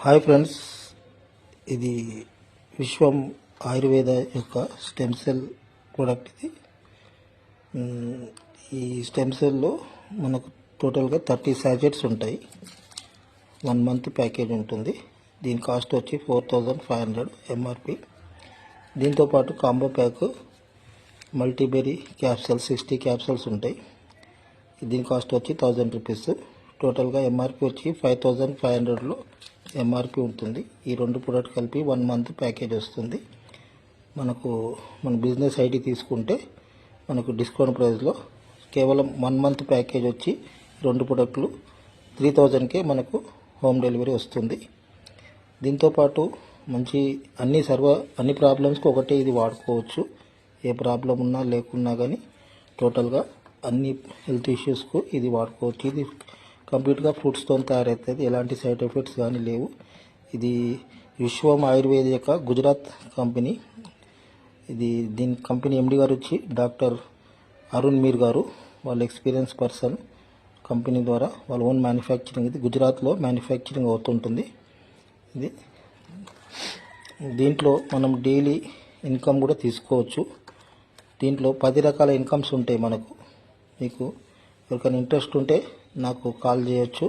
Hi friends, ఇది విశ్వం ఆయుర్వేద యొక్క stem cell product. ఇది ఈ స్టెమ్ సెల్లో మనకు టోటల్గా 30 సాచెట్స్ ఉంటాయి. 1 మంత్ ప్యాకేజ్ ఉంటుంది. దీని కాస్ట్ వచ్చి 4500 ఎంఆర్పి. దీంతోపాటు కాంబో ప్యాక్ మల్టీబెర్రీ క్యాప్సల్స్ 60 క్యాప్సల్స్ ఉంటాయి. దీని కాస్ట్ వచ్చి 1000 రూపీస్. టోటల్గా ఎంఆర్పి వచ్చి 5500లో ఎంఆర్పి ఉంటుంది. ఈ 2 ప్రోడక్ట్ కలిపి 1 మంత్ ప్యాకేజ్ వస్తుంది. మన బిజినెస్ ఐడి తీసుకుంటే మనకు డిస్కౌంట్ ప్రైస్లో కేవలం 1 మంత్ ప్యాకేజ్ వచ్చి 2 ప్రోడక్ట్లు 3000కే మనకు హోమ్ డెలివరీ వస్తుంది. దీంతోపాటు మంచి అన్ని ప్రాబ్లమ్స్కి ఒకటే ఇది వాడుకోవచ్చు. ఏ ప్రాబ్లం ఉన్నా లేకున్నా కానీ టోటల్గా అన్ని హెల్త్ ఇష్యూస్కు ఇది వాడుకోవచ్చు. ఇది కంప్లీట్గా ఫ్రూట్స్తో తయారవుతుంది. ఎలాంటి సైడ్ ఎఫెక్ట్స్ కానీ లేవు. ఇది విశ్వం ఆయుర్వేద యొక్క గుజరాత్ కంపెనీ. దీని కంపెనీ ఎండి గారు వచ్చి డాక్టర్ అరుణ్ మీర్ గారు. వాళ్ళ ఎక్స్పీరియన్స్ పర్సన్. కంపెనీ ద్వారా వాళ్ళ ఓన్ మ్యానుఫ్యాక్చరింగ్. ఇది గుజరాత్లో మ్యానుఫ్యాక్చరింగ్ అవుతుంటుంది. దీంట్లో మనం డైలీ ఇన్కమ్ కూడా తీసుకోవచ్చు. దీంట్లో 10 రకాల ఇన్కమ్స్ ఉంటాయి. మీకు ఎవరికైనా ఇంట్రెస్ట్ ఉంటే నాకు కాల్ చేయొచ్చు.